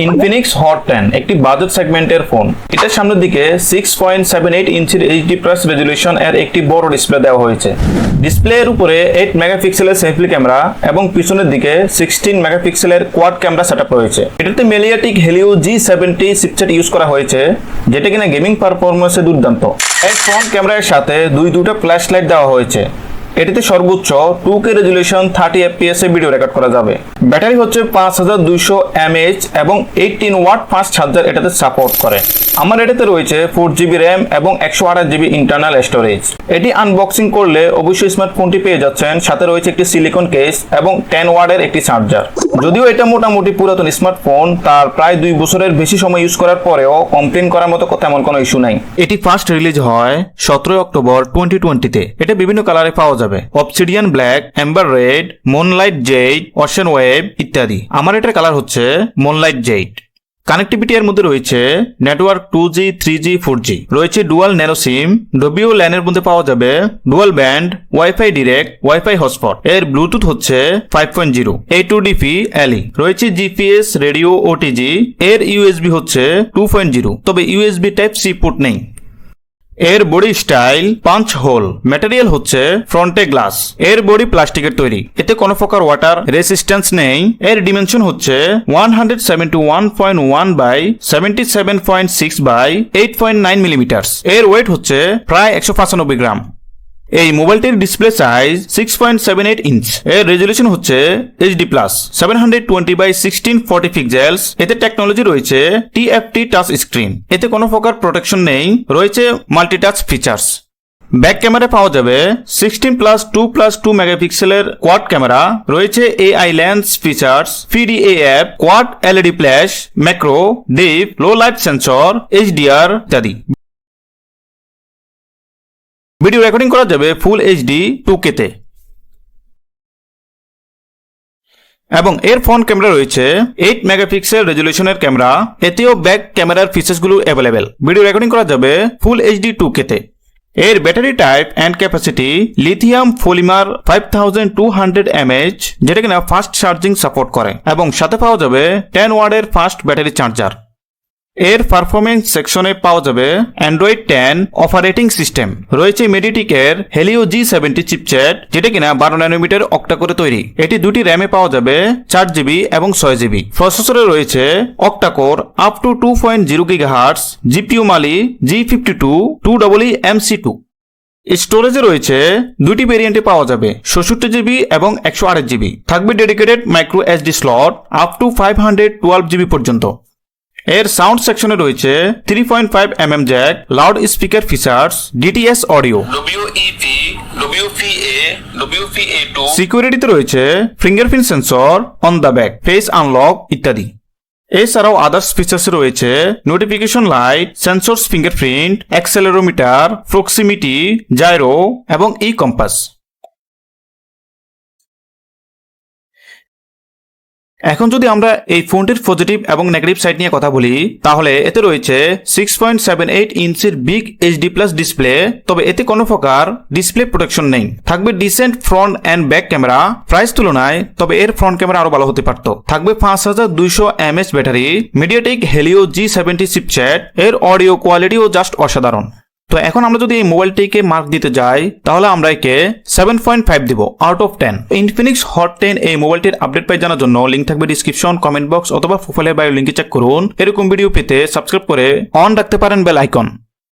Infinix Hot 10 একটি budget সেগমেন্টের phone. এটার সামনের দিকে 6.78 ইঞ্চির এইচডি প্লাস রেজুলেশন এর একটি বড় ডিসপ্লে দেওয়া হয়েছে। ডিসপ্লের উপরে 8 মেগাপিক্সেলের সেলফি ক্যামেরা এবং পিছনের দিকে 16 মেগাপিক্সেলের কোয়াড ক্যামেরা সেটআপ রয়েছে। এটাতে মেলিয়াটিক হেলিও G70 চিপসেট ইউজ করা হয়েছে, যেটা কিনা গেমিং পারফরম্যান্সে দুর্দান্ত। এর ফ্রন্ট ক্যামেরার সাথে দুটো ফ্ল্যাশ লাইট দেওয়া হয়েছে। এটিতে সর্বোচ্চ 2K রেজুলেশন 30 FPS এ ভিডিও রেকর্ড করা যাবে। ব্যাটারি হচ্ছে 5200 mAh এবং 18 ওয়াট ফাস্ট চার্জার এটাতে সাপোর্ট করে। আমার এটাতে রয়েছে 4GB RAM এবং 128GB ইন্টারনাল স্টোরেজ। এটি আনবক্সিং করলে অবশ্যই স্মার্টফোনটি পেয়ে যাচ্ছেন, সাথে রয়েছে একটি সিলিকন কেস এবং 10 ওয়াটের একটি চার্জার। যদিও এটা মোটামুটি পুরাতন স্মার্টফোন, তার প্রায় 2 বছরের বেশি সময় ইউজ করার পরেও কমপ্লেইন করার মতো তেমন কোনো ইস্যু নাই। এটি ফার্স্ট রিলিজ হয় 17 অক্টোবর 2020-তে। এটা বিভিন্ন কালারে পাওয়া যাবে, obsidian black, amber red, moonlight jade, ocean wave ইত্যাদি। আমার এটার কালার হচ্ছে মুনলাইট জেড। কানেক্টিভিটি এর মধ্যে রয়েছে নেটওয়ার্ক 2G, 3G, 4G, রয়েছে ডুয়াল ন্যানো সিম, ডব্লিউ ল্যানের মধ্যে পাওয়া যাবে dual band, wifi direct, wifi hotspot. এর ব্লুটুথ হচ্ছে 5.0, A2DP LE, রয়েছে জিপিএস, রেডিও, ওটিজি। এর ইউএসবি হচ্ছে 2.0, তবে ইউএসবি টাইপ সি পোর্ট নেই। এর body style punch whole, material হচ্ছে ফ্রন্টে গ্লাস। এর বডি প্লাস্টিকের তৈরি, এতে কোনো প্রকার ওয়াটার রেসিস্ট্যান্স নেই। এর ডিমেনশন হচ্ছে 171.1 বাই 77.6 বাই 8.9 মিলিমিটার। এর ওয়েট হচ্ছে প্রায় 195 গ্রাম। এই মোবাইলটির ডিসপ্লে সাইজ 6.78 ইঞ্চ। এর রেজুলেশন হচ্ছে এইচডি প্লাস 720x1640 পিক্সেলস। এতে টেকনোলজি রয়েছে TFT টাচ স্ক্রিন। এতে কোনো প্রকার প্রোটেকশন নেই, রয়েছে মাল্টিটাচ ফিচার্স। ব্যাক ক্যামেরা পাওয়া যাবে 16+2+2 মেগাপিক্সেলের কোয়াড ক্যামেরা, রয়েছে AI lens features, PDAF, quad LED flash, macro, deep, low light sensor, HDR ইত্যাদি। ভিডিও রেকর্ডিং করা যাবে ফুল এইচডি 2K তে। এবং এর ফ্রন্ট ক্যামেরা রয়েছে 8 মেগাপিক্সেল রেজুলেশনের ক্যামেরা। এতেও ব্যাক ক্যামেরার ফিচার্সগুলো অ্যাভেলেবেল। ভিডিও রেকর্ডিং করা যাবে ফুল এইচডি 2K তে। এর battery type and capacity lithium polymer 5200 mAh, যেটা কিনা ফাস্ট চার্জিং সাপোর্ট করে, এবং সাথে পাওয়া যাবে 10 ওয়াটের ফাস্ট ব্যাটারি চার্জার। এর পারফরমেন্স সেকশনে পাওয়া যাবে অ্যান্ড্রয়েড 10 অপারেটিং সিস্টেম, রয়েছে মেডিটেকের হেলিও G70 চিপসেট, যেটা কিনা 12 ন্যানোমিটার অক্টা করে তৈরি। এটি দুটি র্যামে পাওয়া যাবে 4GB এবং 6GB। প্রসেসরে রয়েছে octa core up to 2.0 GHz, GPU Mali G52 2EE MC2। স্টোরেজে রয়েছে দুটি ভেরিয়েন্টে পাওয়া যাবে 64GB এবং 128GB। থাকবে dedicated micro SD slot up to 512GB পর্যন্ত। এর সাউন্ড সেকশনে রয়েছে 3.5mm Jack, loud speaker features, DTS audio, WEP, WPA, WPA2। সিকিউরিটিতে রয়েছে fingerprint sensor on the back, face unlock ইত্যাদি। এছাড়াও আদার্স ফিচার্স রয়েছে notification light, sensors fingerprint, accelerometer, proximity, gyro এবং ই compass. এখন যদি আমরা এই ফোনটির পজিটিভ এবং নেগেটিভ সাইড নিয়ে কথা বলি, তাহলে এতে রয়েছে 6.78 ইঞ্চির বিগ এইচডি প্লাস ডিসপ্লে, তবে এতে কোনো প্রকার ডিসপ্লে প্রোটেকশন নেই। থাকবে decent front and back camera price তুলনায়, তবে এর ফ্রন্ট ক্যামেরা আরো ভালো হতে পারত। থাকবে 5200 mAh battery, MediaTek Helio G70 chipset. এর অডিও কোয়ালিটিও জাস্ট অসাধারণ। তো এখন আমরা যদি এই মোবাইলটিকে মার্ক দিতে যাই, তাহলে আমরা একে 7.5 দিব আউট অফ 10। ইনফিনিক্স হট 10 এই মোবাইলটির আপডেট পাই জানার জন্য লিঙ্ক থাকবে ডিসক্রিপশন, কমেন্ট বক্স অথবা প্রোফাইলের বায়ো লিঙ্কে চেক করুন। এরকম ভিডিও পেতে সাবস্ক্রাইব করে অন রাখতে পারেন বেল আইকন।